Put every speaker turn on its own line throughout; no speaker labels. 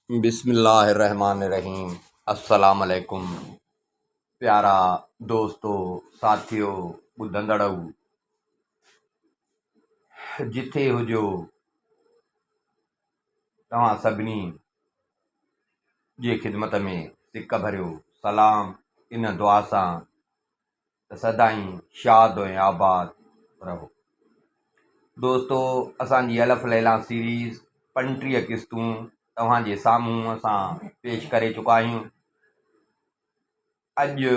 बिस्मिल्लाहिर्रहमानिर्रहीम। अस्सलाम अलैकुम प्यारा दोस्तों, साथियों, ॿुधंदड़ो जिथे हुजो, तव्हां सभिनी जे ख़िदमत में सिक भरियो सलाम इन दुआ सां त सदाईं शाद ऐं आबाद रहो। दोस्तों, असांजी अलफ़ लैला सीरीज़ 35 क़िस्तूं तव्हांजे साम्हूं असां पेश करे चुका आहियूं। अॼु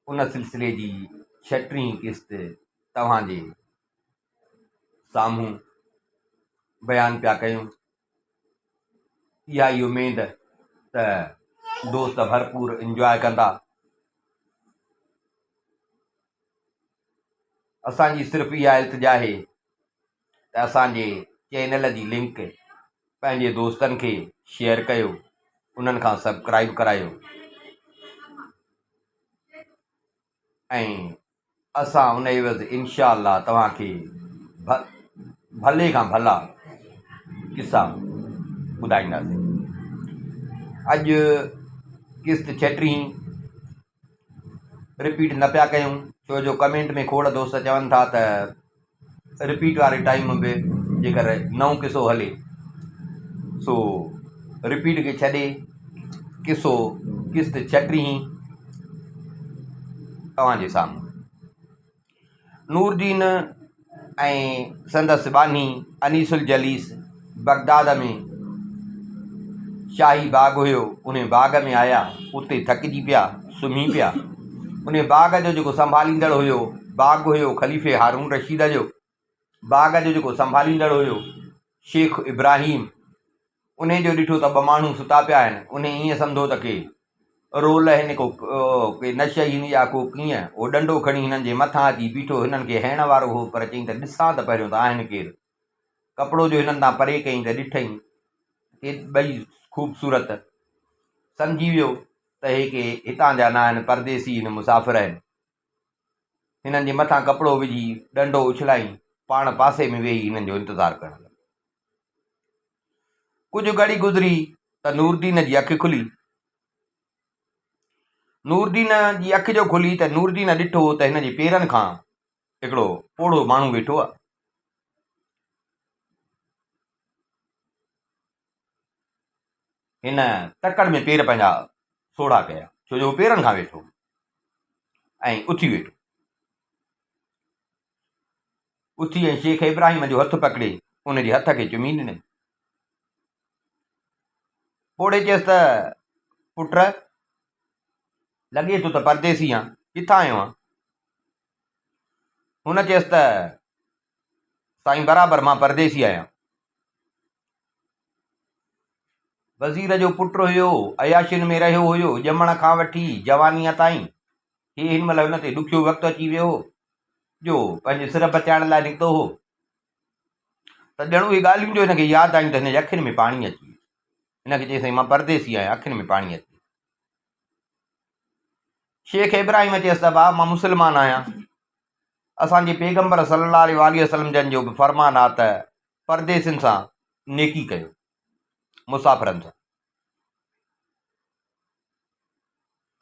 उन सिलसिले जी 36वीं क़िस्त तव्हांजे साम्हूं बयानु पिया कयूं। इहा ई उमेद त दोस्त भरपूर इंजॉय कंदा। असांजी सिर्फ़ु इहा इल्तिजा आहे त असांजे चैनल जी लिंक पंहिंजे दोस्तनि खे शेयर कयो, उन्हनि खां सब्सक्राइब करायो ऐं असां उन एवज़ इनशा अल्लाह तव्हांखे भले खां भला किसा ॿुधाईंदासीं। अॼु क़िस्त 36 रिपीट न पिया कयूं, छो जो कमेंट में खोड़ दोस्त चवनि था त रिपीट वारे टाइम में जेकर नओं किसो हले सो रिपीट खे छॾे किसो क़िस्त 36 तव्हांजे साम्हूं। नूरदीन ऐं संदसि बानी अनीसुल जलीस बगदाद में शाही बाग हुयो, उन बाग में आया, उते थकिजी पिया, सुम्ही पिया। उन बाग जो जेको संभालींदड़ हुयो, बाग हुयो ख़लीफ़े हारून रशीद जो। बाग जो जेको संभालींदड़ हुयो शेख इब्राहिम, उन जो ॾिठो त ॿ माण्हू सुता पिया आहिनि। उन ईअं सम्झो त के रोल हिन को के नश हिन जा को कीअं उहो डंडो खणी हिननि जे मथां अची बीठो, हिननि खे हयण वारो हो, पर चई त ॾिसां त पहिरियों त आहिनि केरु। कपिड़ो जो हिननि तां परे कयईं त ॾिठई के ॿई ख़ूबसूरत। सम्झी वियो त हे के हितां जा न आहिनि, परदेसी आहिनि, मुसाफ़िर आहिनि। हिननि जे मथां कपिड़ो विझी डंडो उछलाई, पाण पासे में वेही हिननि जो इंतज़ारु करणु लॻो। कुझु घड़ी गुज़री त नूरदीन जी अखि खुली। नूरदीन जी अखि जो खुली त नूरदीन ॾिठो त हिन जे पेरनि खां हिकिड़ो पोड़ो माण्हू वेठो आहे। हिन तकड़ में पेर पंहिंजा सोढ़ा कया, छो जो पेरनि खां वेठो ऐं उथी वेठो। उथी ऐं शेख इब्राहिम जो हथु पकिड़े उन जे हथ खे चुमी ॾिनई। पोड़े चयसि त पुट, लॻे थो त परदेसी आहे, किथां आयो आहे? हुन चयसि त साईं बराबरि मां परदेसी आहियां। वज़ीर जो पुटु हुयो, अयाशियुनि में रहियो हुयो ॼमण खां वठी जवानीअ ताईं। ही हिन महिल हुन ते ॾुखियो वक़्तु अची वियो हो जो पंहिंजे सिर बचाइण लाइ निकितो हो, त ॼणो इहे ॻाल्हियूं जो हिनखे यादि आयूं त हिन जे अखियुनि में पाणी अची वियो। हिनखे चई साईं मां परदेसी आहियां, अखियुनि में पाणी अची। शेख इब्राहिम चयसि त भाउ मां मुस्लमान आहियां। असांजे पैगंबर सल्लल्लाहु अलैहि वसल्लम जन जो बि फरमान आहे त परदेसियुनि सां नेकी कयो, मुसाफ़िरनि सां।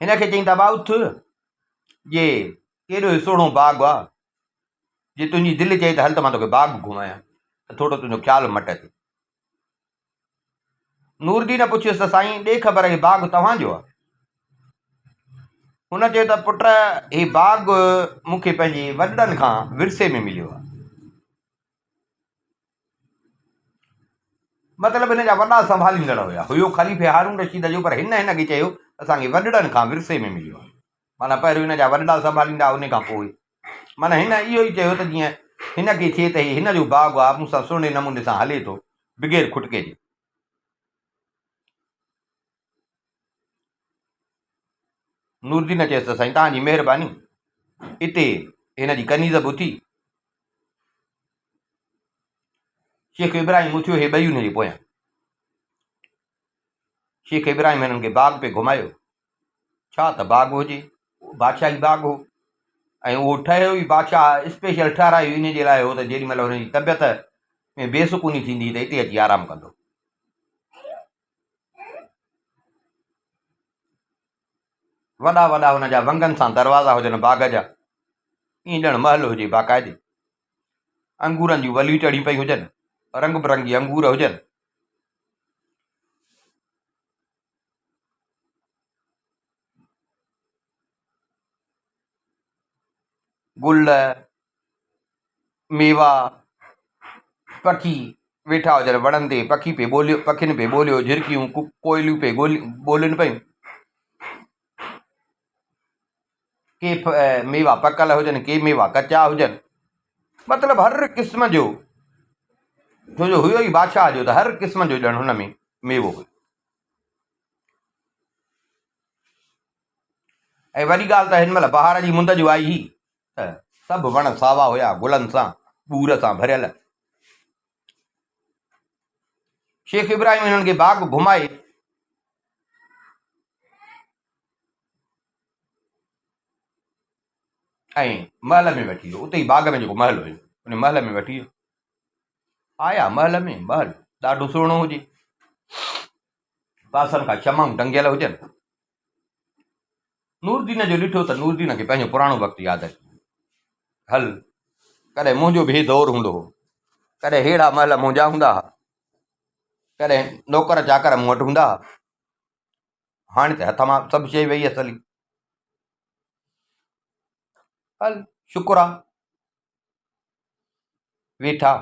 हिनखे चई त भाउ उथ, जे केॾो सुहिणो बाग़ आहे, जे तुंहिंजी दिलि चए त हल त मां तोखे बाग़ घुमायां त थोरो तुंहिंजो ख़्यालु मट थिए। नूरदीन पुछियुसि त साईं ॾे ख़बर हे बाग़ तव्हांजो आहे? हुन चयो त पुट हे बाग़ मूंखे पंहिंजे वॾनि खां विरसे में मिलियो आहे। मतिलबु हिन जा वॾा संभालींदड़ हुया, हुयो ख़लीफ़े हारून रशीद जो, पर हिनखे चयो असांखे वॾनि खां विरसे में मिलियो आहे। माना पहिरियों हिन जा वॾा संभालींदा, उन खां पोइ माना हिन इहो ई चयो त जीअं हिनखे थिए त हिन जो बाग़ आहे, मूंसां सुहिणे नमूने सां हले थो बग़ैर खुटके जे। नूरदीन चयसि त साईं तव्हांजी महिरबानी। हिते हिन जी कनीज़ बि उथी। शेख इब्राहिम उथियो, हे ॿई हुन जे पोयां। शेख इब्राहिम हिननि खे बाग़ पे घुमायो। छा त बाग़ हुजे, बादशाही बाग़ हो ऐं उहो ठहियो ई बादशाह स्पेशल ठारायो इन जे लाइ हो त जेॾी महिल हुनजी तबियत में बेसुकूनी थींदी त हिते अची आरामु कंदो। वॾा वॾा हुनजा वंगनि सां दरवाज़ा हुजनि बाग़ जा, ईअं ॼण महल हुजे बाक़ाइदे, अंगूरनि जूं वलियूं चढ़ी पई हुजनि, रंग बिरंगी अंगूर हुजनि, गुल, मेवा, पखी वेठा हुजनि वणनि ते, पखी पे ॿोलियो, पखियुनि पे ॿोलियो, झिरकियूं कोयलियूं पे ॿोलियुनि पियूं, के मेवा पकल हुजनि, के मेवा कचा हुजनि, मतिलबु हर क़िस्म जो, छो जो हुयो ई बादशाह जो, त हर क़िस्म जो ॼण हुन में मेवो हुयो। ऐं वॾी ॻाल्हि त हिन महिल बहार जी मुंद जो आई हुई त सभु वण सावा हुया, गुलनि सां, ॿूर सां भरियल। शेख इब्राहिम हिननि खे बाग़ घुमाए ऐं महल में वठी वियो। उते ई बाग़ में जेको महल हुयो उन महल में वठी वियो। आया महल में, महल ॾाढो सुहिणो हुजे, पासनि खां शमाऊं टंगियल हुजनि। नूरदीन जो ॾिठो त नूरदीन खे पंहिंजो पुराणो वक़्तु यादि अचे। हल, कॾहिं मुंहिंजो बि दौर हूंदो हो, कॾहिं अहिड़ा महल मुंहिंजा हूंदा हुआ, कॾहिं नौकर चाकर मूं वटि हूंदा हुआ, हाणे त हथ मां सभु शइ वई असली। हल शुक्र आहे, वेठा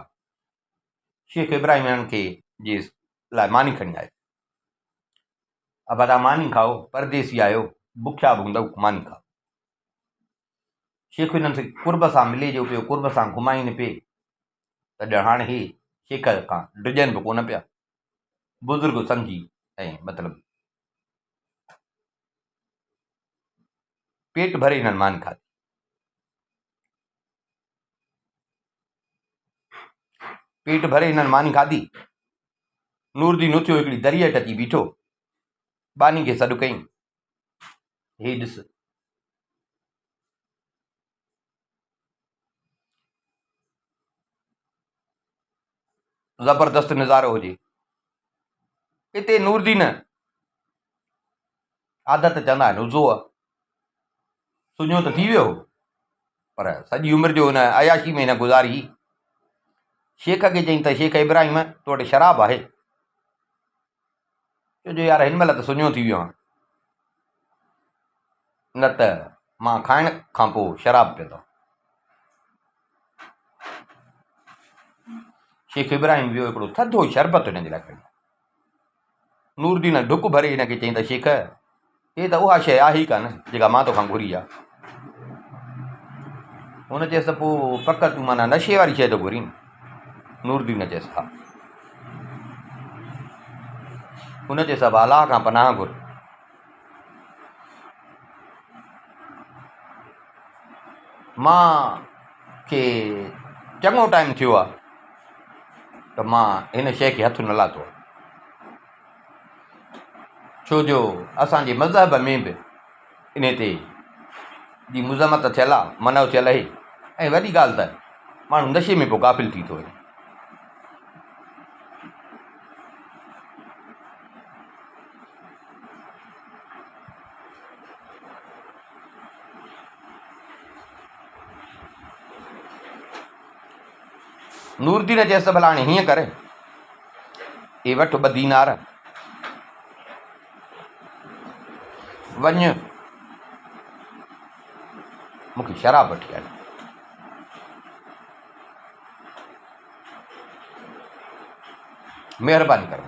शेख इब्राहिम हिननि खे जे लाइ मानी खणी आयो। अब तव्हां मानी खाओ, परदेसी आयो, बुखिया बि हूंदव, मानी खाओ। शेख हिननि खे कुर्ब सां मिले जो पियो, कुर्ब सां घुमाइनि पिए, त ॼण हाणे ही शेख खां डिॼनि बि कोन पिया, बुज़ुर्ग सम्झी ऐं मतिलबु पेट भरे हिननि मानी खाधी। पेट भरे हिननि मानी खाधी। नूरदीन उथियो, हिकिड़ी दरी हेठि अची बीठो, बानी खे सॾु कईं, हे ॾिस ज़बरदस्त नज़ारो हुजे। हिते नूरदीन आदत चवंदा आहिनि उज़ो आहे, सुञो त थी वियो, पर सॼी उमिरि जो हिन अयाशी में हिन गुज़ारी। शेख खे चई त शेख इब्राहिम तो वटि शराब आहे? छो जो यार हिन महिल त सुञो थी वियो आहे, न त मां खाइण खां पोइ शराब पीअंदो। शेख इब्राहिम वियो, हिकिड़ो थधो शरबत हिन जे लाइ खणी। नूरदीन ढुक भरे हिनखे चई त शेख, हे त उहा शइ आहे ई कान जेका मां तोखां घुरी आहे। हुन चयसि पोइ पक तूं माना नशे वारी शइ थो घुरी न? नूरदीन चयसि हा। हुन चयसि अब अलाह खां पनाह घुर, मां खे चङो टाइम थियो आहे त मां हिन शइ खे हथु न लाथो आहे, छो जो असांजे मज़हब में बि इन ते जी मुज़मत थियल आहे, मनव थियल आहे। ऐं वॾी ॻाल्हि त माण्हू नशे में पोइ ग़ाफ़िल थी थो वञे। नूरदीन चयसि भला हाणे हीअं कर, हे वठि 2 दीनार, वञ मूंखे शराब वठी आए। महिरबानी कर।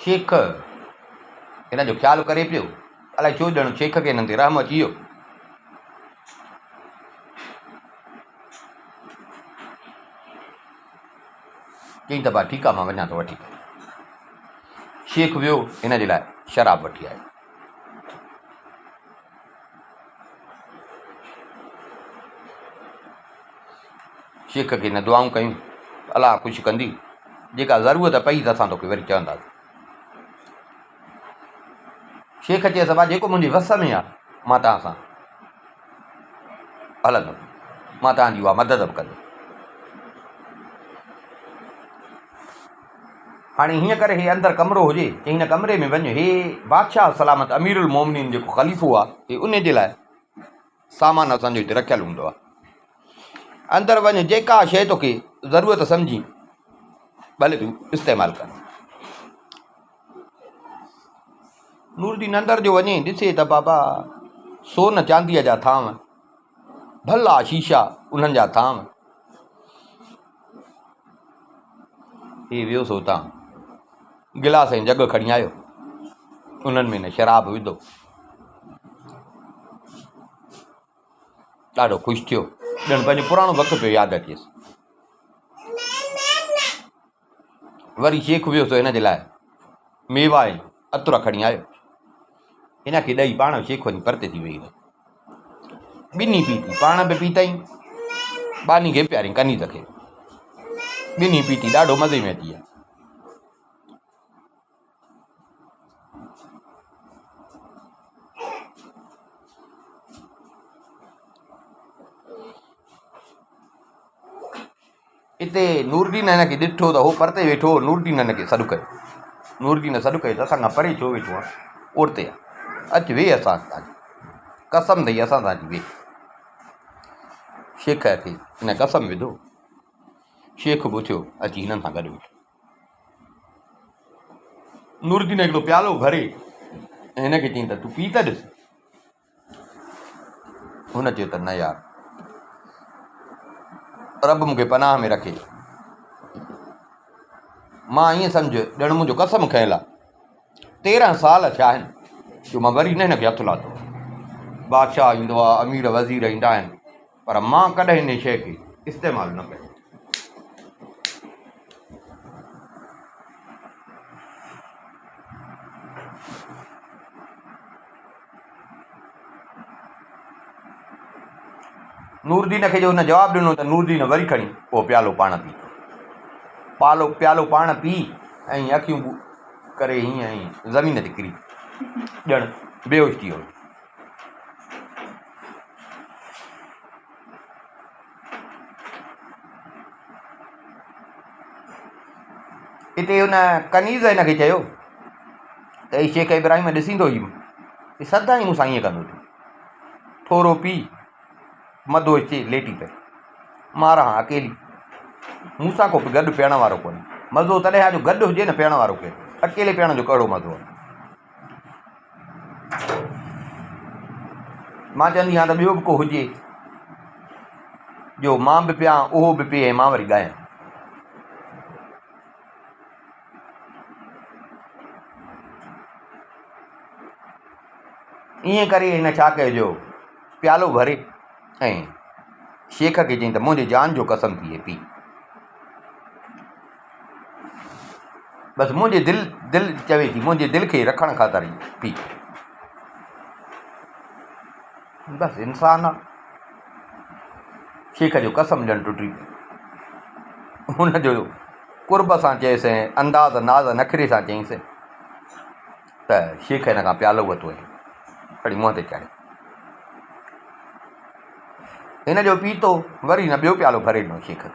शेख हिन जो ख़्यालु करे पियो, अलाए छो ॼण शेख खे हिननि ते रहम अची वियो। चई त भाउ ठीकु आहे, मां वञा थो वठी। शेख वियो, हिन जे लाइ शराब वठी आयो। शेख खे हिन दुआऊं कयूं, अलाह ख़ुशि कंदी, जेका ज़रूरत पई त असां तोखे वरी चवंदासीं। शेख चयसि भाउ जेको मुंहिंजे वस में आहे मां तव्हां सां हलंदुमि, मां तव्हांजी उहा मदद बि कंदुमि। हाणे हीअं करे हे अंदरि कमिरो हुजे, चई हिन कमिरे में वञु, हे बादशाह सलामत अमीरुल मोमिनीन जेको ख़लीफ़ो आहे हे उन जे लाइ सामान असांजो हिते रखियलु हूंदो आहे। अंदरि वञु, जेका शइ तोखे ज़रूरत सम्झी भले तूं इस्तेमालु कर। नूरदीन अंदरि जो वञे, ॾिसे त बाबा सोन चांदीअ जा थांव, भला शीशा उन्हनि जा थांव। हे वियोसि हुतां, गिलास ऐं जग खणी आयो, उन्हनि में न शराब विधो, ॾाढो ख़ुशि थियो, ॼण पंहिंजो पुराणो वक़्तु पियो यादि अचेसि। वरी शेख वियोसि हिन जे लाइ मेवा ऐं अतुर खणी आयो, हिन खे ॾेई पाण शेख वञी परते थी वेही। ॿिन्ही पीती, पाण बि पीतई, बानी खे पियारी कनीज़ खे, ॿिन्ही पीती, ॾाढो मज़े में अची विया। हिते नूरदीन हिन खे ॾिठो त हो परते वेठो हो। नूरदीन हिन खे सॾु कयो, नूरदीन सॾु कयो त असां खां परे छो वेठो आहे, ओरते आहे, अचु वेह, असां तव्हांजी कसम अथई, असां तव्हांजी वेह। शेख खे हिन कसम विधो, शेख बि उथियो अची हिननि सां गॾु वेठो। नूरदीन हिकिड़ो प्यालो भरे हिन खे चई त तूं पी त ॾिस। हुन चयो त न यार, रब मूंखे पनाह में रखे, मां ईअं सम्झ ॼण मुंहिंजो कसम खयल आहे, 13 साल थिया आहिनि जो मां वरी न हिन खे हथु लाथो। बादशाह ईंदो आहे, अमीर वज़ीर ईंदा आहिनि, पर मां कॾहिं हिन शइ खे इस्तेमालु न कयो। नूरदीन खे जो हुन जवाबु ॾिनो त नूरदीन वरी खणी उहो प्यालो पाण पी, प्यालो पाण पी ऐं अखियूं करे हीअं ई ज़मीन ते किरी ॼण बेहोश थी वियो। हिते हुन कनीज़ हिन खे चयो त ही शेख इब्राहिम ॾिसींदो ई सदाईं मूंसां ईअं कंदो तूं, थोरो पी मधोश थिए लेटी पए, मां रहां अकेली, मूंसां को गॾु पीअण वारो कोन्हे। मज़ो तॾहिं आहे जो गॾु हुजे न पीअण वारो केरु, अकेले पीअण जो कहिड़ो मज़ो आहे। मां चवंदी आहियां त ॿियो बि को हुजे जो मां बि पियां, उहो बि पीए, मां वरी ॻायां। ईअं करे हिन छा कयो जो प्यालो भरे ऐं शेख खे चई त मुंहिंजे जान जो कसम थिए पी, बसि मुंहिंजे दिलि चवे थी, मुंहिंजे दिलि खे रखण ख़ातिर पी, बसि इंसान आहे। शेख जो कसम ॼण टुटी पई। हुनजो कुर्ब सां चयसि ऐं अंदाज़ नाज़ नखरे सां चयईंसि त शेख हिन खां प्यालो वरितो ऐं खणी मुंहं ते चाढ़े, हिन जो पीतो, वरी हिन ॿियो प्यालो भरे ॾिनो शेख खे,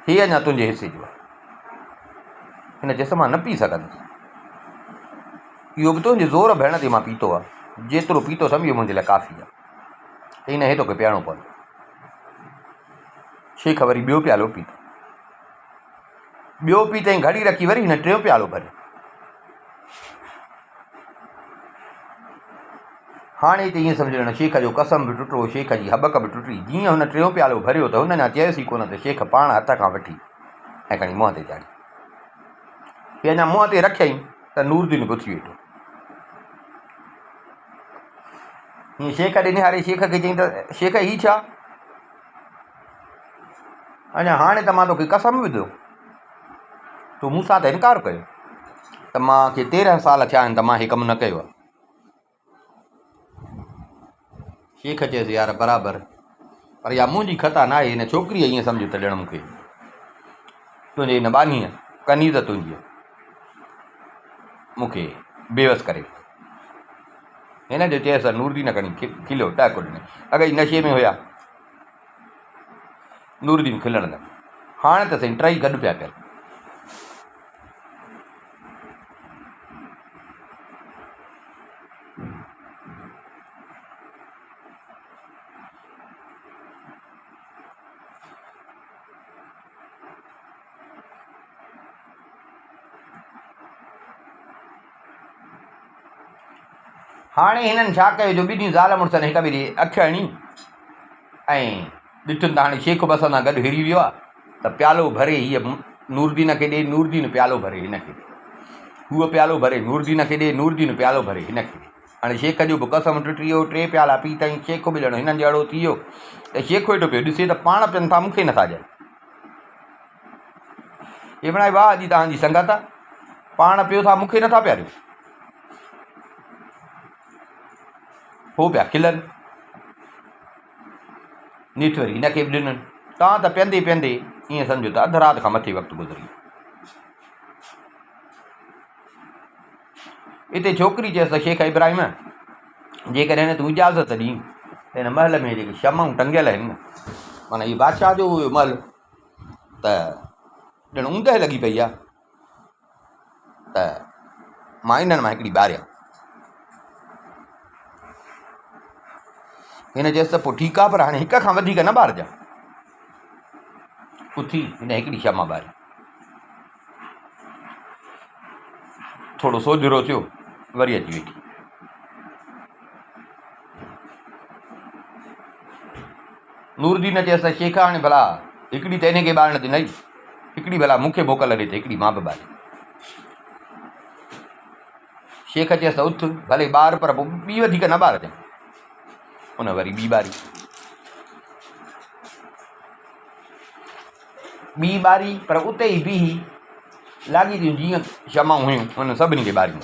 हीअ अञा तुंहिंजे हिसे जो आहे। हिन चयसि मां न पी सघंदुसि, इहो बि तुंहिंजे ज़ोर भेण ते मां पीतो आहे, जेतिरो पीतो सम्झो मुंहिंजे लाइ काफ़ी आहे, त हिन हे तोखे पीअणो पवंदो। शेख वरी ॿियो प्यालो पीतो, ॿियो पीतई, घड़ी रखी वरी हिन टियों प्यालो भरियो। हाणे हिते ईअं सम्झो शेख जो कसम बि टुटो, शेख जी हबक बि टुटी। जीअं हुन टियों प्यालो भरियो त हुन अञा चयसि ई कोन त शेख पाण हथ खां वठी ऐं खणी मुंहं ते चाढ़ी। हे अञा मुंहं ते रखियईं त नूरदीन बि उथी वेठो। हीअं शेख ॾे निहारे शेख खे चई त शेख ही छा, अञा हाणे त मां तोखे कसम विधो, तूं मूंसां त इनकार कयो त मूंखे 13 साल थिया आहिनि त मां हे कमु न कयो आहे। शेख चयसि यार बराबरि, पर इहा मुंहिंजी ख़ता न आहे, हिन छोकिरीअ ईअं सम्झो त ॼण मूंखे तुंहिंजे हिन बानीअ कनीज़ तुंहिंजी मूंखे बेवस करे। हिन जो चयसि नूरदीन खणी खिलियो, टहको ॾिनई, अगरि नशे में हुया। नूरदीन खिलण लॻो, हाणे त साईं टई गॾु पिया कनि, हाणे हिननि छा कयो जो ॿिन्ही ज़ाल मुड़ुसनि हिक ॿिए जी अखि हणी ऐं ॾिठुनि त हाणे शेख बस सां गॾु हिरी वियो आहे त प्यालो भरे हीअ नूरदीन खे ॾे, नूरदीन प्यालो भरे हिन खे ॾे, हूअ प्यालो भरे नूरदीन खे ॾे, नूरदीन प्यालो भरे हिन खे ॾे। हाणे शेख जो बि कसम टुटी वियो, 3 प्याला पी अथई, शेख बि ॼणो हिननि जहिड़ो थी वियो त शेख वेठो पियो ॾिसे त पाण पियनि था, मूंखे नथा ॾियनि। हे बणाए वाह अॼु तव्हांजी संगत आहे, पाण पियो था मूंखे नथा पिया ॾियो। हो पिया खिलनि, नेठि वरी हिनखे बि ॾिननि। तव्हां त पीअंदे पीअंदे ईअं सम्झो त अधु राति खां मथे वक़्तु गुज़री। हिते छोकिरी चयसि त शेख इब्राहिम जेकॾहिं तूं इजाज़त ॾीं त हिन महल में जेके शमाऊं टंगियल आहिनि न, माना हीअ बादशाह जो हुयो महल, त ॼण ऊंदहि लॻी पई आहे, त मां इन्हनि मां हिकिड़ी ॿारियां। हिन चयसि त पोइ ठीकु आहे, पर हाणे हिक खां वधीक न ॿारजांइ। उथी हिन हिकिड़ी शमा ॿारी, थोरो सोजरो थियो, वरी अची वेठी। नूरदीन चयसि त शेख हाणे भला हिकिड़ी त हिनखे ॿारण ॾिनई, हिकिड़ी भला मूंखे मोकल ॾे त हिकिड़ी मां बि ॿारी। शेख चयसि त उथ भले ॿार, पर पोइ ॿी वधीक न ॿारजांइ। उन वरी ॿी ॿारी, ॿी ॿारी, पर उते ई बीही लाॻी थियूं जीअं शमाऊं हुयूं हुन सभिनी खे ॿारियूं।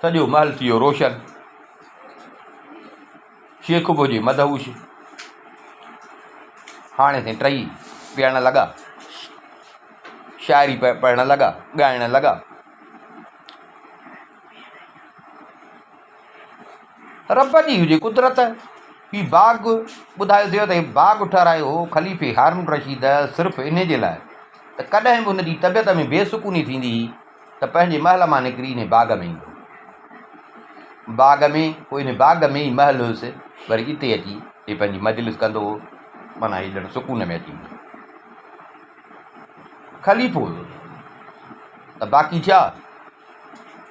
सॼो महल थी वियो रोशन, शेख बि हुजे मदहूश। हाणे ताईं टई पीअण लॻा, शाइरी पढ़ण लॻा, ॻाइण लॻा। रब जी हुजे कुदरत, ही बाग़ ॿुधायोसीं त हीउ बाग़ ठारायो हो ख़लीफ़े हारून रशीद सिर्फ़ु इन जे लाइ त कॾहिं बि हुनजी तबियत में बेसुकूनी थींदी हुई त पंहिंजे महल मां निकिरी इन बाग़ में ईंदो। बाग़ में पोइ इन बाग़ में ई महल हुयुसि, वरी हिते अची हे पंहिंजी मजलिस कंदो हो, माना हीउ ॼण सुकून में अची वेंदो। ख़लीफ़ो हुयो त बाक़ी छा,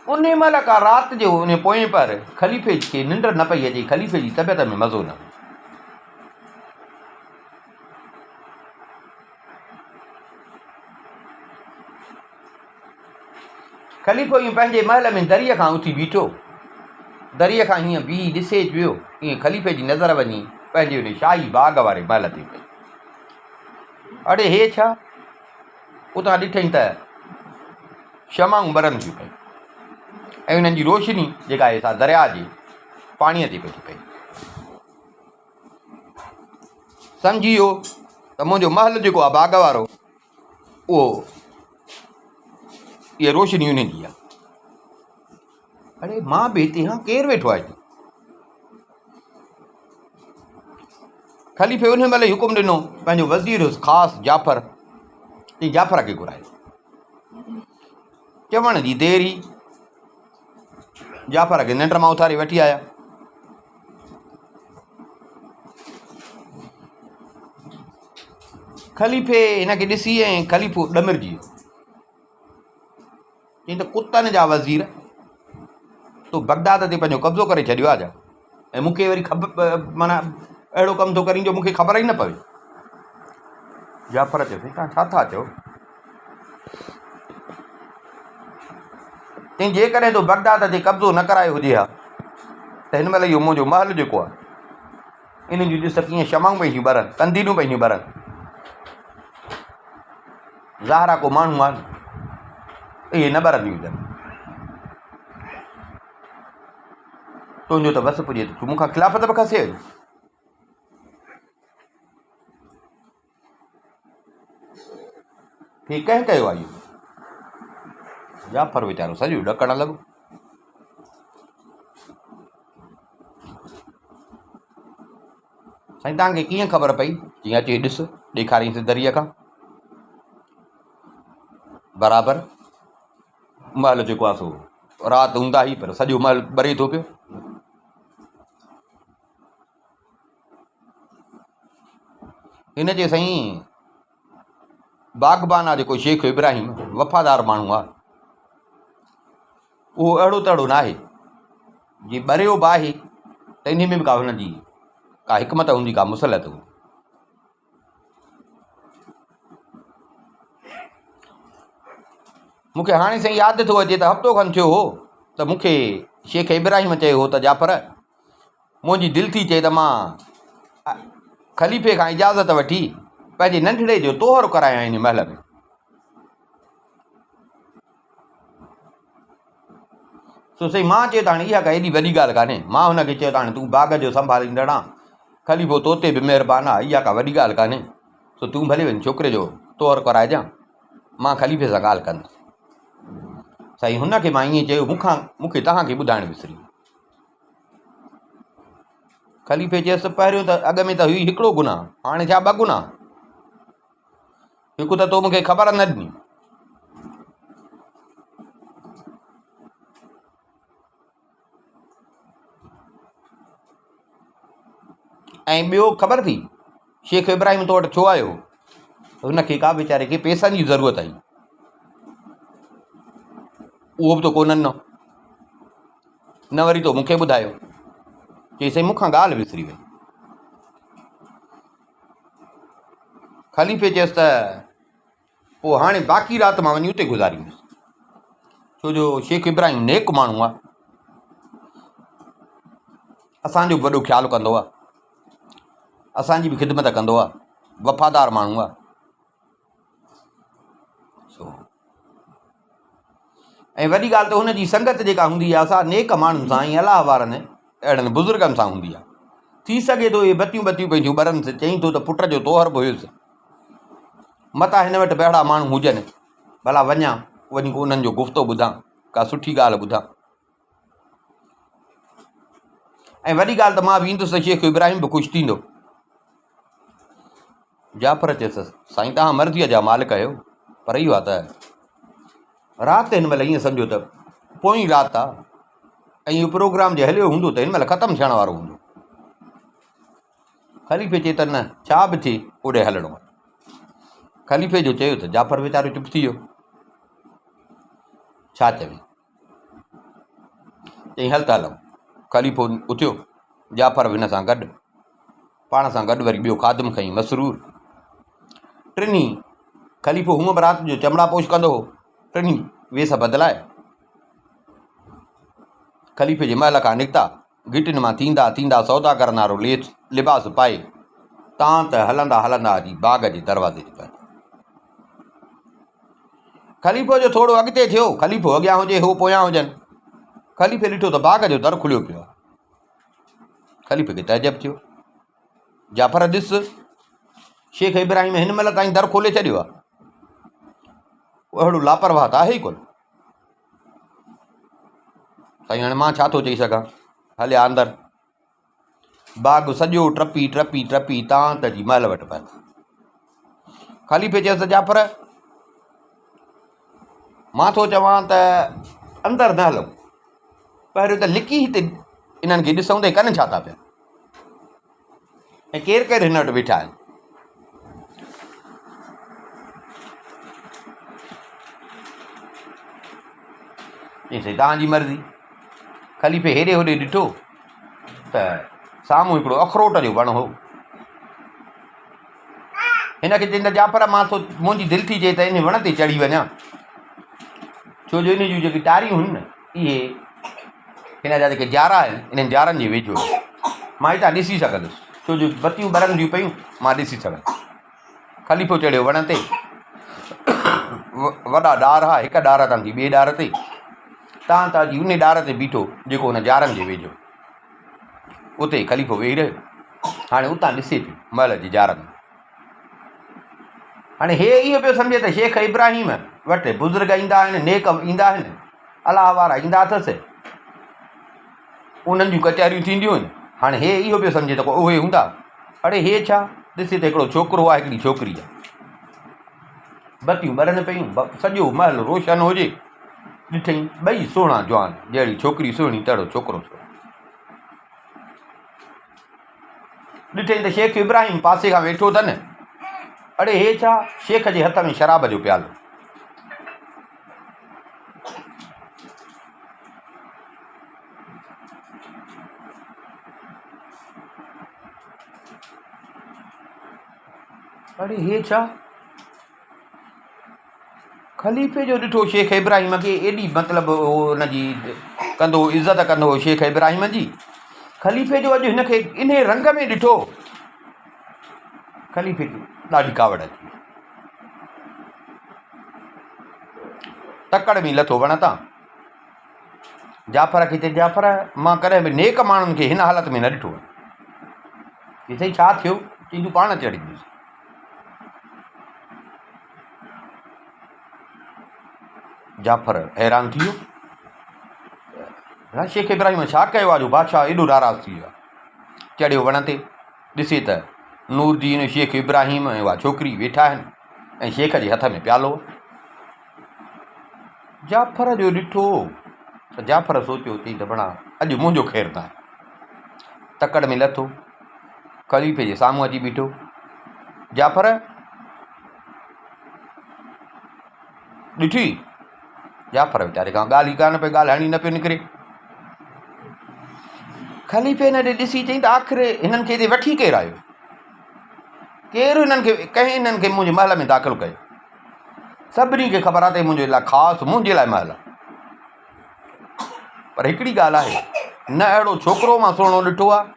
उन महिल का राति जो उन पोएं पर ख़लीफ़े खे निंड न पई अचे, ख़लीफ़े जी तबियत में मज़ो न। ख़लीफ़ो ईअं पंहिंजे महल में दरीअ खां उथी बीठो, दरीअ खां हीअं बीही ॾिसे पियो, ईअं ख़लीफ़े जी नज़र वञी पंहिंजे उन शाही बाग़ वारे महल ते पई। अड़े हे छा, उतां ॾिठई त शमाऊं ॿरनि थियूं पयूं ऐं उन्हनि जी रोशनी जेका आहे सा दरिया जे पाणीअ ते पई थी पई। सम्झी वियो त मुंहिंजो महल जेको आहे बाग़ वारो, उहो इहा रोशनी उन्हनि जी आहे। अड़े मां बि हिते हाँ, केरु वेठो आहे? ख़लीफ़े उन महिल हुकुम ॾिनो पंहिंजो वज़ीर हुयुसि ख़ासि जाफ़र, चई जाफ़र खे घुराए। चवण जी देरी, जाफ़र खे निंड मां उथारे वठी आया। ख़लीफ़े हिनखे ॾिसी ऐं ख़लीफ़ो ॾमिरजी वियो, चई त कुतनि जा वज़ीर, तूं बगदाद ते पंहिंजो कब्ज़ो करे छॾियो आहे छा? ऐं मूंखे वरी माना अहिड़ो कमु थो करीं जो मूंखे ख़बर ई न पवे। जाफ़र चयो तव्हां छा था चओ? चई जेकॾहिं तूं बगदाद ते कब्ज़ो न करायो हुजे हा त हिन महिल इहो मुंहिंजो महल जेको आहे, इन जूं ॾिस कीअं शमाऊं पई थियूं ॿरनि, कंदीलूं पई थियूं ॿरनि। ज़ाहरा को माण्हू आहे, इहे न ॿरंदियूं हुजनि। तुंहिंजो त बसि पुॼे, तूं मूंखां ख़िलाफ़त बि खसे। ही कंहिं कयो आहे इहो? जाफ़र वीचारो सॼो ॾकण लॻो। साईं तव्हांखे कीअं ख़बर पई? जीअं अची ॾिस, ॾेखारियईंसि दरीअ खां। बराबरि महल जेको आहे सो राति हूंदा ई, पर सॼो महल ॿरे थो पियो। हिन जे साईं बाग़बान आहे जेको शेख इब्राहिम, वफ़ादार माण्हू आहे, उहो अहिड़ो तहिड़ो न आहे। जे ॿरियो बि आहे त इन में बि का हुनजी का हिकमत हूंदी, का मुसलत हूंदी। मूंखे हाणे साईं यादि थो अचे त हफ़्तो खनि थियो हो त मूंखे शेख इब्राहिम चयो हो त जाफ़र मुंहिंजी दिलि थी चए त मां ख़लीफ़े खां इजाज़त वठी पंहिंजे नंढड़े जो तोहर करायां इन महिल में। सो साईं मां चयो त हाणे इहा का एॾी वॾी ॻाल्हि कान्हे। मां हुनखे चयो त हाणे तूं बाग़ जो संभालींदड़ आहे, ख़लीफ़ो तो ते बि महिरबानी आहे, इहा का वॾी ॻाल्हि कान्हे। सो तूं भले वञी छोकिरे जो तोहर कराइजांइ, मां ख़लीफ़े सां ॻाल्हि कंदुसि। साईं हुनखे मां ईअं चयो, मूंखे तव्हांखे ॿुधाइणु विसरी। ख़लीफ़े चयसि पहिरियों त अॻ में त हुई हिकिड़ो गुनाह, हाणे छा ॿ गुनाह? हिकु त तो मूंखे ख़बर न ॾिनी, ऐं ॿियो ख़बर थी शेख इब्राहिम तो वटि छो आयो? हुनखे का वीचारे खे पैसनि जी ज़रूरत आई, उहो बि तो कोन्हनि न वरी तो मूंखे ॿुधायो। चई साईं मूंखां ॻाल्हि विसरी वई। ख़लीफ़े चयसि त पोइ हाणे बाक़ी राति मां वञी उते गुज़ारींदुसि, छो जो शेख इब्राहिम नेक माण्हू आहे, असांजो बि वॾो ख़्यालु कंदो आहे, असांजी बि ख़िदमत कंदो आहे, वफ़ादार माण्हू आहे। ऐं वॾी ॻाल्हि त हुनजी संगत जेका हूंदी आहे असां नेक माण्हुनि सां ऐं अलाह वारनि अहिड़नि बुज़ुर्गनि सां हूंदी आहे। थी सघे थो इहे बतियूं पंहिंजियूं ॿरनि से चई थो त पुट जो तोहर बि हुयुसि, मता हिन वटि अहिड़ा माण्हू हुजनि, भला वञा वञी उन्हनि जो गुफ़्तो ॿुधां, का सुठी ॻाल्हि ॿुधां। ऐं वॾी ॻाल्हि त मां बि ईंदुसि त शेख इब्राहिम बि ख़ुशि थींदो। जाफ़र चयसि साईं तव्हां मर्ज़ीअ जा मालिक आहियो, पर इहो आहे त राति हिन महिल ईअं सम्झो त पोइ राति आहे, ऐं इहो प्रोग्राम जे हलियो हूंदो त हिन महिल ख़तमु थियण वारो हूंदो। ख़लीफ़े चए त न, छा बि थिए ओॾे हलणो आहे। ख़लीफ़े जो चयो त जाफ़र वीचारो चुप थी वियो, छा चवे। चई हल त हलूं। ख़लीफ़ो उथियो, जाफ़र बि हिन सां गॾु, पाण सां गॾु वरी ॿियो ख़ादिम खईं मसरूर। टिनी ख़लीफ़ो हूअं बि राति जो चमड़ा पोश कंदो हो, टिनी वेस बदिलाए ख़लीफ़े जे महल खां निकिता, गिटिन मां थींदा थींदा सौदा करण वारो लिबास पाए तां त हलंदा हलंदा अची बाग़ जे दरवाज़े ते पहुता। ख़लीफ़ो जो थोरो अॻिते थियो, ख़लीफ़ो अॻियां हुजे हो पोयां हुजनि, ख़लीफ़े ॾिठो त बाग़ जो दर खुलियो पियो आहे। ख़लीफ़े खे तइजब थियो, जाफ़र ॾिस शेख इब्राहिम हिन महिल ताईं दर खोले छॾियो आहे, अहिड़ो लापरवाह त आहे ई कोन। साईं हाणे मां छा थो चई सघां, हलिया अंदरि, बाग़ सॼो टपी टपी टपी तां त जी महल वटि पहुता। ख़लीफ़े चयसि जाफ़र मां थो चवां त अंदरि न हलूं, पहिरियों त लिकी हिते इन्हनि खे ॾिसूं त कनि छा था पिया, ऐं केरु केरु हिन वटि वेठा आहिनि। चईं तव्हांजी मर्ज़ी। ख़लीफ़े हेॾे होॾे ॾिठो त साम्हूं हिकिड़ो अखरोट जो वणु हो। हिनखे चईं त जाफ़र मां थो मुंहिंजी दिलि थी चए त इन वण ते चढ़ी वञा, छो जो इन जूं जेकी टारियूं आहिनि न इहे हिन जा जेके जारा आहिनि, इन्हनि जारनि जे वेझो मां हितां ॾिसी सघंदुसि, छो जो बतियूं ॿरनि थियूं पियूं, मां ॾिसी सघंदुसि। ख़लीफ़ो चढ़ियो वण ते, वॾा ॾार हुआ, हिकु ॾार तां थी ॿिए ॾार ते, तां त अची उन ॾार ते बीठो जेको हुन जारनि जे वेझो, उते ख़लीफ़ो वेही रहियो। हाणे उतां ॾिसे पियो महल जे जारनि। हाणे हे इहो पियो सम्झे त शेख इब्राहिम वटि बुज़ुर्ग ईंदा आहिनि, नेक ईंदा आहिनि, अलाह वारा ईंदा अथसि, उन्हनि जूं कचहरियूं थींदियूं आहिनि। हाणे हे इहो पियो सम्झे त को उहे हूंदा, अड़े हे छा, ॾिसे त हिकिड़ो छोकिरो आहे, हिकिड़ी छोकिरी आहे, बतियूं ॿरनि पियूं, सॼो महल रोशन हुजे, ॾिठई ॿई सुहिणा जवान, जहिड़ी छोकिरी सुहिणी तहिड़ो छोकिरो सुहिणो। ॾिठई त शेख इब्राहिम पासे खां वेठो अथनि, अड़े हे छा, शेख जे हथ में शराब जो प्यालो, अरे हे छा ख़लीफ़े जो ॾिठो शेख इब्राहिम खे एॾी मतिलबु हुनजी कंदो इज़त कंदो शेख इब्राहिम जी। ख़लीफ़े जो अॼु हिनखे इन रंग में ॾिठो, ख़लीफ़े खे ॾाढी कावड़ अची, तकड़ में लथो वण तां। जाफ़र खे चए जाफ़र मां कॾहिं बि नेक माण्हुनि खे हिन हालत में न ॾिठो आहे। की साईं छा थियो? चई तूं पाण चढ़ी वियुसि। जाफ़र हैरान थी वियो, शेख इब्राहिम छा कयो आहे जो बादशाह एॾो नाराज़ थी वियो आहे। चढ़ियो वण ते, ॾिसे त नूरदीन शेख इब्राहिम ऐं उहा छोकिरी वेठा आहिनि ऐं शेख जे हथ में प्यालो। जाफ़र जो ॾिठो त जाफ़र सोचियो, चई त बणा अॼु मुंहिंजो ख़ैरु न आहे। तकड़ में लथो, ख़लीफ़े जे साम्हूं अची बीठो। जाफ़र ॾिठी? जाफ़र वीचारे खां ॻाल्हि ई कान पई ॻाल्हाइणी न पियो निकिरे। ख़लीफ़े हिन ॾे ॾिसी चई त आख़िर हिननि खे हिते वठी केरु आयो? केरु हिननि खे कंहिं हिननि खे मुंहिंजे महल में दाख़िल कयो? सभिनी खे ख़बर आहे त मुंहिंजे लाइ ख़ासि मुंहिंजे लाइ महल आहे। पर हिकिड़ी ॻाल्हि आहे, न अहिड़ो छोकिरो मां सुहिणो ॾिठो आहे,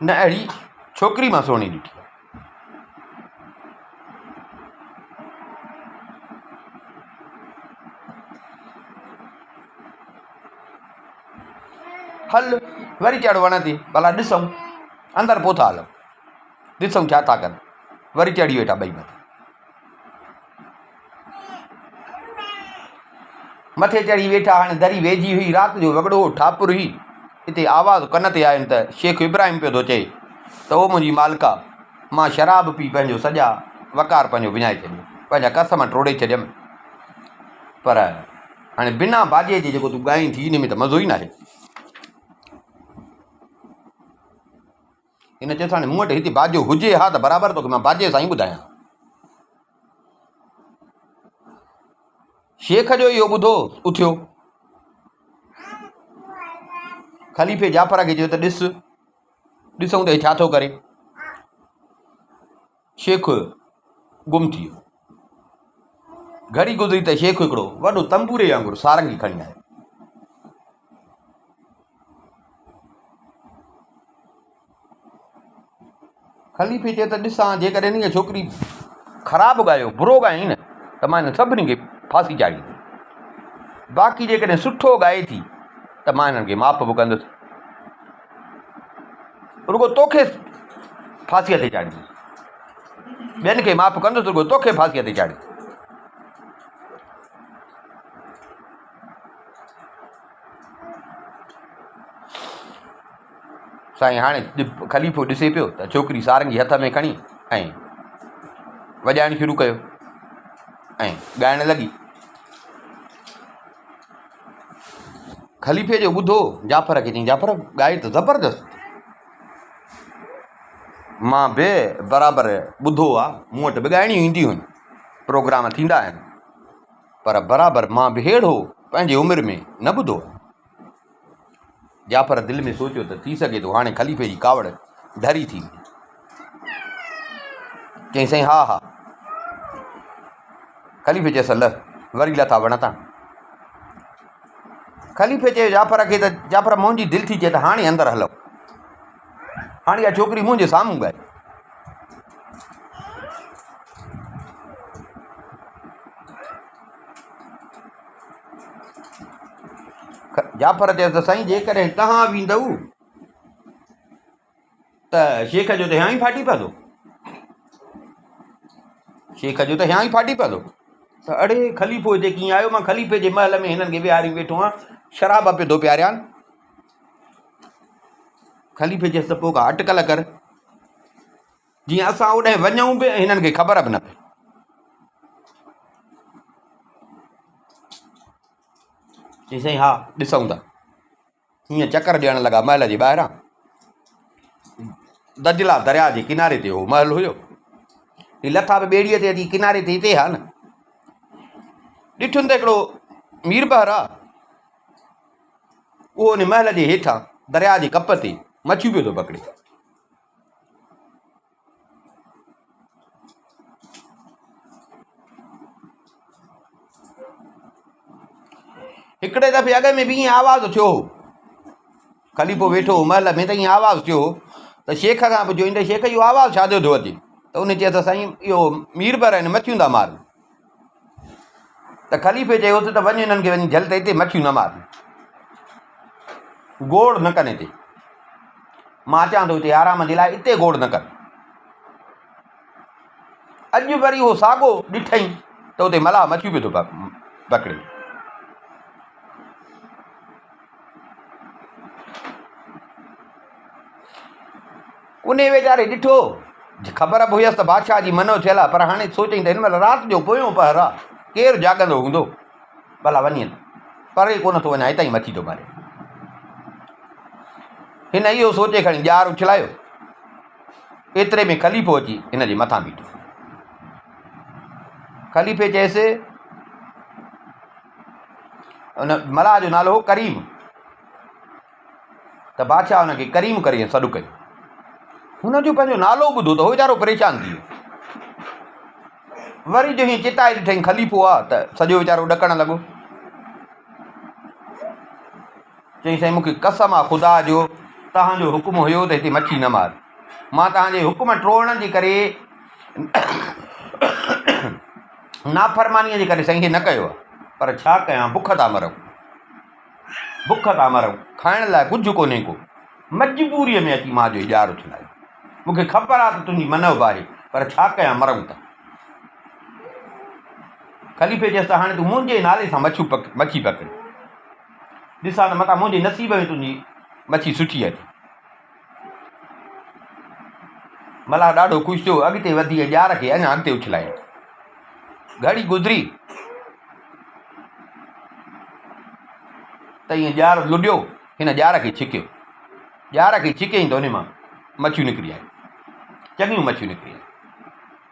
न अहिड़ी छोकिरी मां सुहिणी ॾिठी आहे। हल वरी चढ़ वण ते, भला ॾिसूं अंदरि पोइ था हलूं, ॾिसूं छा था कनि। वरी चढ़ी वेठा ॿई मथे चढ़ी वेठा। हाणे दरी वेझी हुई, राति जो वॻड़ो ठापुर हुई। हिते आवाज़ कन ते आहिनि त शेख इब्राहिम पियो थो चए त ओ मुंहिंजी मालिका, मां शराब पी पंहिंजो सॼा वकार पंहिंजो विञाए छॾियो, पंहिंजा कसम टोड़े छॾियमि। पर हाणे बिना बाजे जे जेको तूं ॻाईं थी, इन में त मज़ो ई न आहे। हिन चयोसि हाणे मूं वटि हिते बाजो हुजे हा त बराबरि तोखे मां बाजे सां ई ॿुधायां। शेख जो इहो ॿुधो उथियो। ख़लीफ़े जाफ़र खे चयो त ॾिसूं त छा थो करे। शेख गुम थी वियो। घड़ी गुज़री त शेख हिकिड़ो वॾो तंबूरे वांगुरु सारंगी खणी आयो। ख़लीफ़े चयो त ॾिसां जेकॾहिं इहा छोकिरी ख़राबु ॻायो, बुरो ॻायईं न, त मां हिन सभिनी खे फांसी चाढ़ी। बाक़ी जेकॾहिं सुठो ॻाए थी त मां हिननि खे माफ़ बि कंदुसि, रुॻो तोखे फांसीअ ते चाढ़ींदुसि, ॿियनि खे माफ़ कंदुसि, रुॻो तोखे फांसीअ ते चाढ़ी। साईं हाणे ख़लीफ़ो ॾिसे पियो त छोकिरी सारंगी हथ में खणी ऐं वॼाइणु शुरू कयो ऐं ॻाइणु लॻी। ख़लीफ़े जो ॿुधो जाफ़र खे चई जाफ़र ॻाए त ज़बरदस्त, मां बि बराबरि ॿुधो आहे, मूं वटि बि ॻाइणियूं ईंदियूं आहिनि, प्रोग्राम थींदा आहिनि, पर बराबरि मां बि अहिड़ो पंहिंजी उमिरि में न ॿुधो आहे। जाफ़र दिलि में सोचियो त थी सघे थो हाणे ख़लीफ़े जी कावड़ धरी थी। चई साईं हा हा। ख़लीफ़े चयसि ल वरी लथा वण तां। ख़लीफ़े चयो जाफ़र खे त जाफ़र मुंहिंजी दिलि थी चए त हाणे अंदरि हलो, हाणे इहा छोकिरी मुंहिंजे साम्हूं ॻाए। जाफ़र चयो त साईं जेकॾहिं तव्हां वेंदव त शेख जो त हियां ई फाटी पवंदो, शेख जो त हियां ई फाटी पवंदो। त अड़े ख़लीफ़ो हिते कीअं आयो? मां ख़लीफ़े जे महल में हिननि खे विहारे वेठो आहियां, शराब पियो थो पियारियानि। ख़लीफ़े चयसि त पोइ का अटकल कर, जीअं असां ओॾे वञूं बि हिननि खे ख़बर बि न पए। चई साईं हा ॾिसूं था। हीअं चकर ॾियणु लॻा महल जे ॿाहिरां। दजला दरिया जे किनारे ते हो महल हुयो। ही लथा बि ॿेड़ीअ ते अची किनारे ते हिते हा न। ॾिठुनि त हिकिड़ो मीरबहर आहे, उहो उन महल जे हेठां दरिया जे कप ते मछियूं पियो थो पकिड़े। हिकिड़े दफ़े अॻ में बि ईअं आवाज़ु थियो हो, ख़लीफ़ो वेठो हो महल में, त ईअं आवाज़ु थियो हो त शेख खां पुछियो ईंदे शेख इहो आवाज़ु छा जो थो अचे? त उन चयो त साईं इहो मीरबर आहिनि, मच्छियूं था मारनि। त ख़लीफ़े चयोसि त वञ हिननि खे वञी झल त हिते मच्छियूं न मार, गोड़ न कनि हिते, मां अचां थो हिते आराम जे लाइ, हिते गोड़ न कर। अॼु वरी उहो साॻियो ॾिठईं त उते मलाह मच्छियूं पियो थो पकिड़े। उन वीचारे ॾिठो, ख़बर बि हुयसि त बादशाह जी मनो थियल आहे, पर हाणे सोचईं त हिन महिल राति जो पोयों पहर आहे, केरु जाॻंदो हूंदो, भला वञे परे कोन थो वञा, हितां ई मच्छी थो मारे। हिन इहो सोचे खणी ॼार उछलायो, एतिरे में ख़लीफ़ो अची हिन जे मथां बीठो। ख़लीफ़े चयसि, उन मलाह जो नालो हो करीम, त बादशाह हुनखे करीम करे सॾु कयो। हुनजो पंहिंजो नालो ॿुधो त हो वीचारो परेशान थी वियो। वरी जो हीअं चिताए ॾिठईं ख़लीफ़ो आहे त सॼो वीचारो ॾकणु लॻो। चईं साईं मूंखे कसम आहे ख़ुदा जो, तव्हांजो हुकुम हुयो त हिते मच्छी न मार, मां तव्हांजे हुकुम टोड़ण जे करे नाफ़रमानीअ जे करे साईं हीअ न कयो आहे, पर छा कयां, बुख था मरूं, बुख था मरूं, खाइण लाइ कुझु कोन्हे को, मजबूरीअ में अची मां जो ॼार उछलायो। मूंखे ख़बर आहे त तुंहिंजी मनव आहे, पर छा कयां, मरूं था। ख़लीफ़े चयसि त हाणे तूं मुंहिंजे नाले सां मच्छी पकड़, ॾिसां त मतां मुंहिंजे नसीब में तुंहिंजी मच्छी सुठी अचे। मलाह ॾाढो ख़ुशि थियो, अॻिते वधी ॼार खे अञा अॻिते उछलाए। घड़ी गुज़री त ईअं ॼार लुॾियो, हिन ॼार खे छिकियो, ॼार खे छिकियईं त उन मां मच्छियूं निकिरी आयूं, चङियूं मच्छियूं निकिरी आयूं।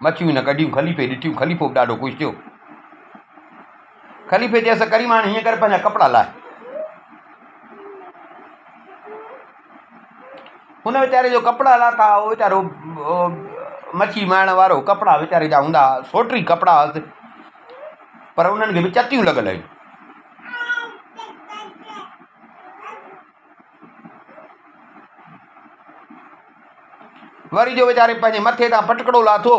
मच्छियूं हिन कढियूं, ख़लीफ़े ॾिठियूं, ख़लीफ़ो बि ॾाढो ख़ुशि थियो। ख़लीफ़े चयसि करीम हाणे हीअं करे पंहिंजा कपिड़ा लाहे। हुन वीचारे जो कपिड़ा लाथा, उहो वीचारो मच्छी मारण वारो कपिड़ा वीचारे जा हूंदा सोटी कपिड़ा हुअसि, पर उन्हनि खे बि चतियूं लॻल आहिनि। वरी जो वीचारे पंहिंजे मथे तां पटकड़ो लाथो,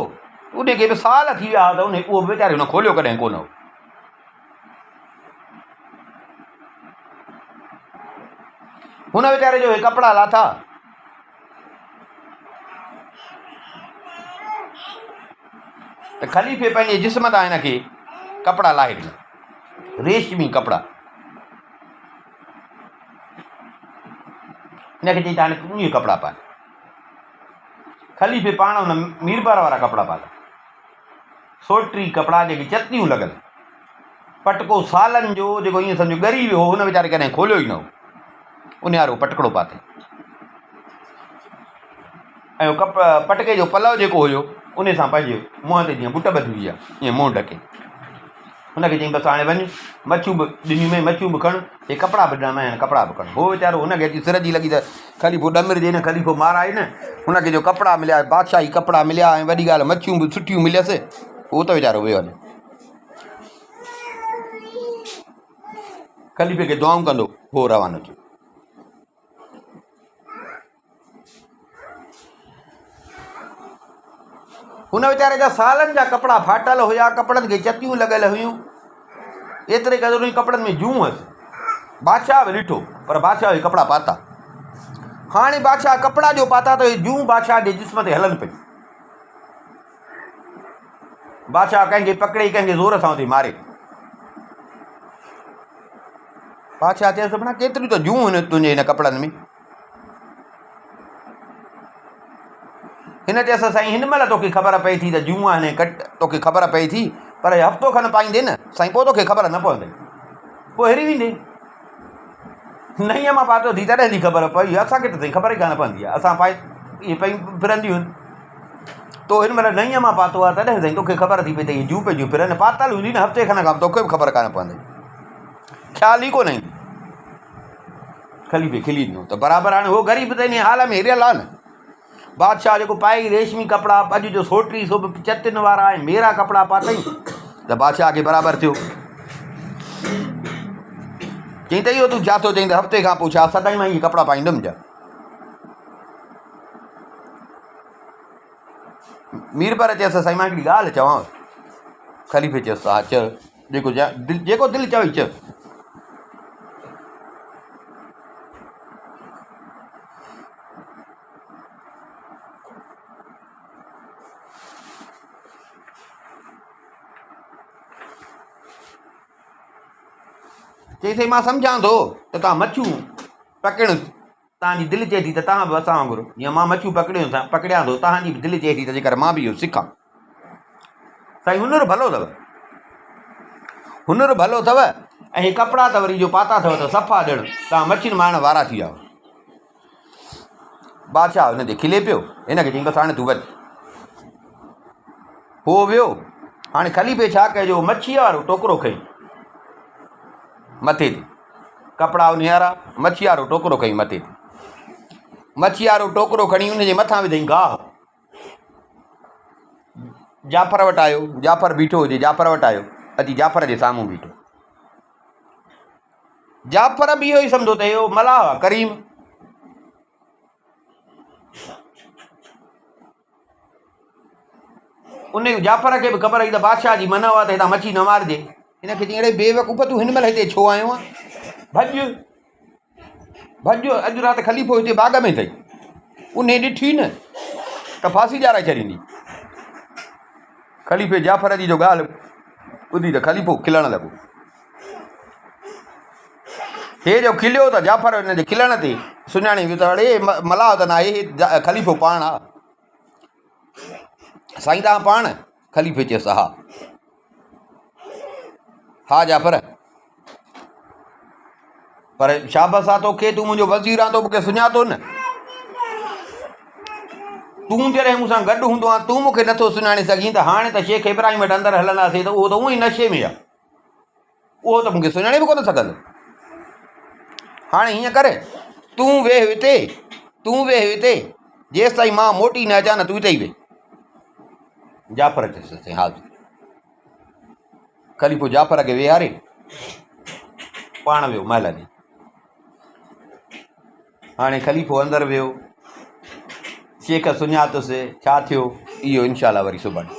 उनखे बि साल थी विया त उहो वीचारे हुन खोलियो कॾहिं कोन हो। हुन वीचारे जो कपिड़ा लाथा, त ख़लीफ़े पंहिंजे जिस्म तां हिन खे कपिड़ा लाहे ॾिना, रेशमी कपिड़ा। हिनखे चई त हाणे तूं इहे कपिड़ा पाए। ख़लीफ़े पाण हुन मीरबर वारा कपिड़ा पाता, सोटी कपिड़ा जेके चतियूं लॻल, पटको सालनि जो जेको ईअं सम्झो ॻरी वियो हो, हुन वीचारे कॾहिं खोलियो ई न हो, उन वारो पटकड़ो पाते। ऐं पटके जो पलव जेको हुयो उन सां पंहिंजे मुंहं ते जीअं बुट ॿधी हुई आहे, ईअं मुंहुं ढके। हुनखे चई बसि हाणे वञु, मच्छियूं बि ॾिनियूं में मच्छियूं बि खण, हे कपिड़ा बि ॾिना में कपिड़ा बि खण। हो वीचारो हुनखे अची सिर जी लॻी त ख़लीफ़ो ॾमिरिजे न, ख़लीफ़ो माराए न, हुनखे जो कपिड़ा मिलिया, बादशाही कपिड़ा मिलिया, ऐं वॾी ॻाल्हि मच्छियूं बि सुठियूं मिलियसि, उहो त वीचारो वियो हले। ख़लीफ़े खे दुआऊं कंदो हो रवानो थियो। हुन वीचारे जा सालनि जा कपिड़ा फाटल हुया, कपिड़नि खे चतियूं लॻल हुयूं, एतिरे क़दुरु हुन कपिड़नि में जूं हुअसि। बादशाह बि ॾिठो, पर बादशाह इहे कपिड़ा पाता। हाणे बादशाह कपिड़ा जो पाता त इहे जूं बादशाह जे जिस्म ते हलनि पई। बादशाह कंहिंखे पकिड़े कंहिंखे ज़ोर सां उते मारे। बादशाह चयसि माना केतिरियूं त जूं आहिनि तुंहिंजे हिन कपिड़नि में। हिन चयसि साईं हिन महिल तोखे ख़बर पए थी त जूं आहिनि, तोखे ख़बर पए थी, पर हफ़्तो खनि पाईंदे न साईं, पोइ तोखे ख़बर न पवंदी, पोइ हिरी वेंदे। नईअ मां पातो थी तॾहिं जी ख़बर पई, असांखे त साईं ख़बर ई कान पवंदी आहे, असां पाए इहे पई फिरंदियूं आहिनि। तो हिन महिल नईअ मां पातो आहे तॾहिं साईं तोखे ख़बर थी पई त इहे जूं पइजियूं फिरनि, पातल हूंदी न हफ़्ते खनि खां, तोखे बि ख़बर कान पवंदी, ख़्यालु ई कोन ईंदी। ख़लीफ़े खिली ॾिनो त बराबरि हाणे उहो ग़रीब त इन हाल में हिरियल आहे न। बादशाह जेको पाए रेशमी कपिड़ा, अॼु जो सोटी सो बि चतियुनि वारा ऐं मेरा कपिड़ा पातई, त बादशाह खे बराबरि थियो। चई त इहो तूं छा थो चईं त हफ़्ते खां पोइ छा सदाईं मां इहे कपिड़ा पाईंदुमि छा। मीर पर चयसि साईं मां हिकिड़ी ॻाल्हि चवांव। ख़लीफ़े चयसि हा चयो, जेको दिलि चवई चयो। चई साईं मां सम्झां थो त तव्हां मच्छियूं पकिड़ियो, तव्हांजी दिलि चए थी त तव्हां बि असां वांगुरु जीअं मां मच्छियूं पकड़ियां थो, तव्हांजी बि दिलि चए थी त जेकर मां बि इहो सिखां। साईं हुनर भलो अथव, हुनर भलो अथव, ऐं हे कपिड़ा त वरी जो पाता अथव त सफ़ा ॼण तव्हां मच्छियुनि मारण वारा थी विया। बादशाह हुन ते खिले पियो, हिन खे चई बसि हाणे तूं वञ। हो वियो। हाणे ख़लीफ़े छा कयो, मच्छीअ वारो टोकरो खईं मथे ते, कपिड़ा उन्हारा, मच्छी वारो टोकरो खईं मथे ते, मच्छी वारो टोकरो खणी उनजे मथां विधईं गाह। जाफ़र वटि आयो, जाफ़र बीठो हुजे, जाफ़र वटि आयो, अची जाफ़र जे साम्हूं बीठो। जाफ़र बि इहो ई सम्झो त इहो मलाह आहे करीम। उन जाफ़र खे बि ख़बर हुई त बादशाह जी मन हुआ त हितां मच्छी न मारिजे। हिन खे चई अड़े बेवकूफ़ तूं हिन महिल हिते छो आयो आहे, भॼ भॼ, अॼु राति ख़लीफ़ो हिते बाग़ में अथई, उन ॾिठी न त फांसी ॾियाराए छॾींदी। ख़लीफ़े जाफ़र जी जो ॻाल्हि ॿुधी त ख़लीफ़ो खिलणु लॻो। हे जो खिलियो त जाफ़र हिन जे खिलण ते सुञाणे वियो त अड़े मलाह त न आहे, ख़लीफ़ो पाण आहे। साईं तव्हां पाण? ख़लीफ़े चयसि हा। हा जाफ़र, पर शाबस आहे तोखे, तूं मुंहिंजो वज़ीर आहे, तो मूंखे सुञातो न। तूं जॾहिं मूंसां गॾु हूंदो आहे तूं मूंखे नथो सुञाणे सघीं, त हाणे त शेख इब्राहिम वटि अंदरि हलंदासीं त उहो त उहो ई नशे में आहे, उहो त मूंखे सुञाणे बि कोन सघंदो। हाणे हीअं कर, तूं वेह हिते, तूं वेह हिते, जेसि ताईं मां मोटी न अचां न तूं हिते ई वेह। जाफ़र चयसि हा। ख़लीफ़ो जाफ़र खे वेहारे पाण वियो महल में। हाणे ख़लीफ़ो अंदरि वियो, शेख सुञातुसि, छा थियो इहो इंशाअल्लाह वरी सुभाणे।